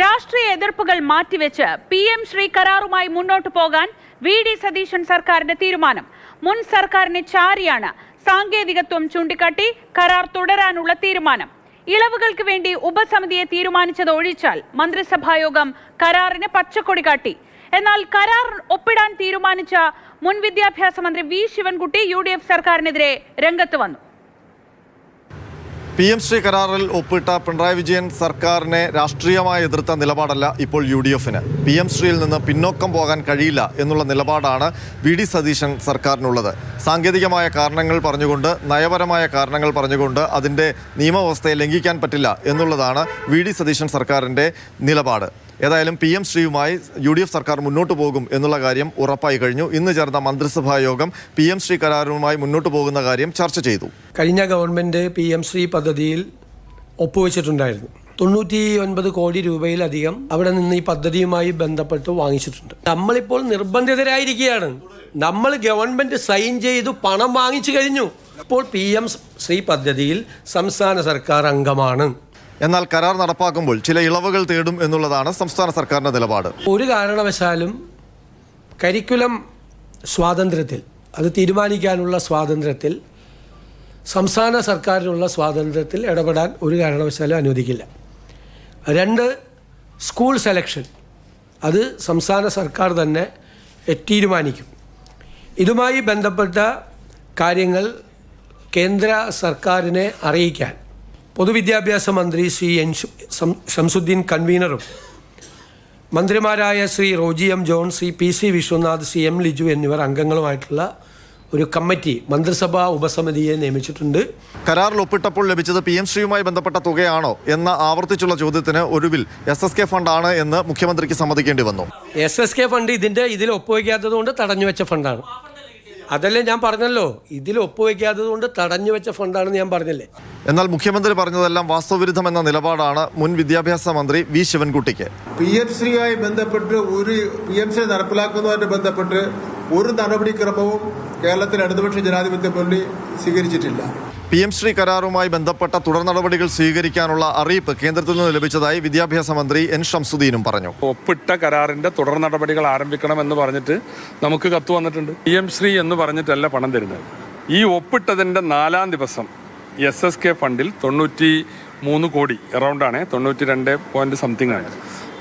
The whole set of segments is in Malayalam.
രാഷ്ട്രീയ എതിർപ്പുകൾ മാറ്റിവെച്ച് PM ശ്രീ കരാറുമായി മുന്നോട്ടു പോകാൻ VD സതീശൻ സർക്കാരിന്റെ തീരുമാനം. മുൻ സർക്കാരിനെ ചാരിയാണ് സാങ്കേതികത്വം ചൂണ്ടിക്കാട്ടി കരാർ തുടരാനുള്ള തീരുമാനം. ഇളവുകൾക്ക് വേണ്ടി ഉപസമിതിയെ തീരുമാനിച്ചത് ഒഴിച്ചാൽ മന്ത്രിസഭായോഗം കരാറിന് പച്ചക്കൊടി കാട്ടി. എന്നാൽ കരാർ ഒപ്പിടാൻ തീരുമാനിച്ച മുൻ വിദ്യാഭ്യാസ മന്ത്രി V ശിവൻകുട്ടി UDF സർക്കാരിനെതിരെ രംഗത്ത് വന്നു. PM ശ്രീ കരാറിൽ ഒപ്പിട്ട പിണറായി വിജയൻ സർക്കാരിനെ രാഷ്ട്രീയമായി എതിർത്ത നിലപാടല്ല ഇപ്പോൾ UDF-ന്. PM ശ്രീയിൽ നിന്ന് പിന്നോക്കം പോകാൻ കഴിയില്ല എന്നുള്ള നിലപാടാണ് VD സതീശൻ സർക്കാരിനുള്ളത്. സാങ്കേതികമായ കാരണങ്ങൾ പറഞ്ഞുകൊണ്ട്, നയപരമായ കാരണങ്ങൾ പറഞ്ഞുകൊണ്ട് അതിൻ്റെ നിയമവ്യവസ്ഥയെ ലംഘിക്കാൻ പറ്റില്ല എന്നുള്ളതാണ് VD സതീശൻ സർക്കാരിൻ്റെ നിലപാട്. ഏതായാലും PM ശ്രീയുമായി UDF സർക്കാർ മുന്നോട്ട് പോകും എന്നുള്ള കാര്യം ഉറപ്പായി കഴിഞ്ഞു. ഇന്ന് ചേർന്ന മന്ത്രിസഭാ യോഗം PM ശ്രീ കരാറുമായി മുന്നോട്ട് പോകുന്ന കാര്യം ചർച്ച ചെയ്തു. കഴിഞ്ഞ ഗവൺമെൻറ് PM ശ്രീ പദ്ധതിയിൽ ഒപ്പുവെച്ചിട്ടുണ്ടായിരുന്നു. 99 കോടി രൂപയിലധികം അവിടെ നിന്ന് ഈ പദ്ധതിയുമായി ബന്ധപ്പെട്ട് വാങ്ങിച്ചിട്ടുണ്ട്. നമ്മളിപ്പോൾ നിർബന്ധിതരായിരിക്കുകയാണ്. നമ്മൾ ഗവൺമെൻറ് സൈൻ ചെയ്തു പണം വാങ്ങിച്ചു കഴിഞ്ഞു. ഇപ്പോൾ PM ശ്രീ പദ്ധതിയിൽ സംസ്ഥാന സർക്കാർ അംഗമാണ്. എന്നാൽ കരാർ നടപ്പാക്കുമ്പോൾ ചില ഇളവുകൾ തേടും എന്നുള്ളതാണ് സംസ്ഥാന സർക്കാരിൻ്റെ നിലപാട്. ഒരു കാരണവശാലും കരിക്കുലം സ്വാതന്ത്ര്യത്തിൽ, അത് തീരുമാനിക്കാനുള്ള സ്വാതന്ത്ര്യത്തിൽ, സംസ്ഥാന സർക്കാരിനുള്ള സ്വാതന്ത്ര്യത്തിൽ ഇടപെടാൻ ഒരു കാരണവശാലും അനുവദിക്കില്ല. 2, സ്കൂൾ സെലക്ഷൻ, അത് സംസ്ഥാന സർക്കാർ തന്നെ തീരുമാനിക്കും. ഇതുമായി ബന്ധപ്പെട്ട കാര്യങ്ങൾ കേന്ദ്ര സർക്കാരിനെ അറിയിക്കാൻ പൊതുവിദ്യാഭ്യാസ മന്ത്രി ശ്രീ ഷംസുദ്ദീൻ കൺവീനറും മന്ത്രിമാരായ Shri Roji M. John, Shri PC Viswanath, Shri M. Liju എന്നിവർ അംഗങ്ങളുമായിട്ടുള്ള ഒരു കമ്മിറ്റി, മന്ത്രിസഭാ ഉപസമിതിയെ നിയമിച്ചിട്ടുണ്ട്. കരാറിൽ ഒപ്പിട്ടപ്പോൾ ലഭിച്ചത് PM ശ്രീയുമായി ബന്ധപ്പെട്ട തുകയാണോ എന്ന ആവർത്തിച്ചുള്ള ചോദ്യത്തിന് ഒടുവിൽ SSK ഫണ്ടാണ് എന്ന് മുഖ്യമന്ത്രിക്ക് സമ്മതിക്കേണ്ടി വന്നു. SSK ഫണ്ട് ഇതിൽ ഒപ്പുവയ്ക്കാത്തത് കൊണ്ട് തടഞ്ഞുവെച്ച ഫണ്ടാണ്. അതല്ലേ ഞാൻ പറഞ്ഞല്ലോ, ഇതിൽ ഒപ്പുവയ്ക്കാത്തത് കൊണ്ട് തടഞ്ഞു വെച്ച ഫണ്ടാണെന്ന് ഞാൻ പറഞ്ഞില്ലേ. എന്നാൽ മുഖ്യമന്ത്രി പറഞ്ഞതെല്ലാം വാസ്തവവിരുദ്ധമെന്ന നിലപാടാണ് മുൻ വിദ്യാഭ്യാസ മന്ത്രി V ശിവൻകുട്ടിക്ക്. PM ശ്രീയുമായി ബന്ധപ്പെട്ട് PM ശ്രീ നടപ്പിലാക്കുന്നതുമായി ബന്ധപ്പെട്ട് ഒരു നടപടിക്രമവും കേരളത്തിലെ ഇടതുപക്ഷ ജനാധിപത്യ മുന്നണി സ്വീകരിച്ചിട്ടില്ല. PM ശ്രീ കരാറുമായി ബന്ധപ്പെട്ട തുടർ നടപടികൾ സ്വീകരിക്കാനുള്ള അറിയിപ്പ് കേന്ദ്രത്തിൽ നിന്ന് ലഭിച്ചതായി വിദ്യാഭ്യാസ മന്ത്രി N. ഷംസുദ്ദീനും പറഞ്ഞു. ഒപ്പിട്ട കരാറിന്റെ തുടർ നടപടികൾ ആരംഭിക്കണമെന്ന് പറഞ്ഞിട്ട് നമുക്ക് കത്ത് വന്നിട്ടുണ്ട്. PM ശ്രീ എന്ന് പറഞ്ഞിട്ടല്ല പണം തരുന്നത്. ഈ ഒപ്പിട്ടതിന്റെ 4-ാം ദിവസം SSK ഫണ്ടിൽ 93 കോടി അറൗണ്ടാണ്, 92 പോയിന്റ് സംതിങ് ആണ്,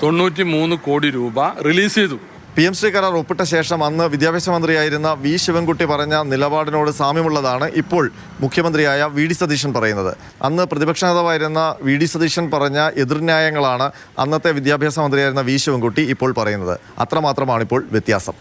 93 കോടി രൂപ റിലീസ് ചെയ്തു. PM ശ്രീ കരാർ ഒപ്പിട്ട ശേഷം അന്ന് വിദ്യാഭ്യാസ മന്ത്രിയായിരുന്ന V ശിവൻകുട്ടി പറഞ്ഞ നിലപാടിനോട് സാമ്യമുള്ളതാണ് ഇപ്പോൾ മുഖ്യമന്ത്രിയായ VD സതീശൻ പറയുന്നത്. അന്ന് പ്രതിപക്ഷ നേതാവായിരുന്ന VD സതീശൻ പറഞ്ഞ എതിർന്യായങ്ങളാണ് അന്നത്തെ വിദ്യാഭ്യാസ മന്ത്രിയായിരുന്ന V ശിവൻകുട്ടി ഇപ്പോൾ പറയുന്നത്. അത്രമാത്രമാണിപ്പോൾ വ്യത്യാസം.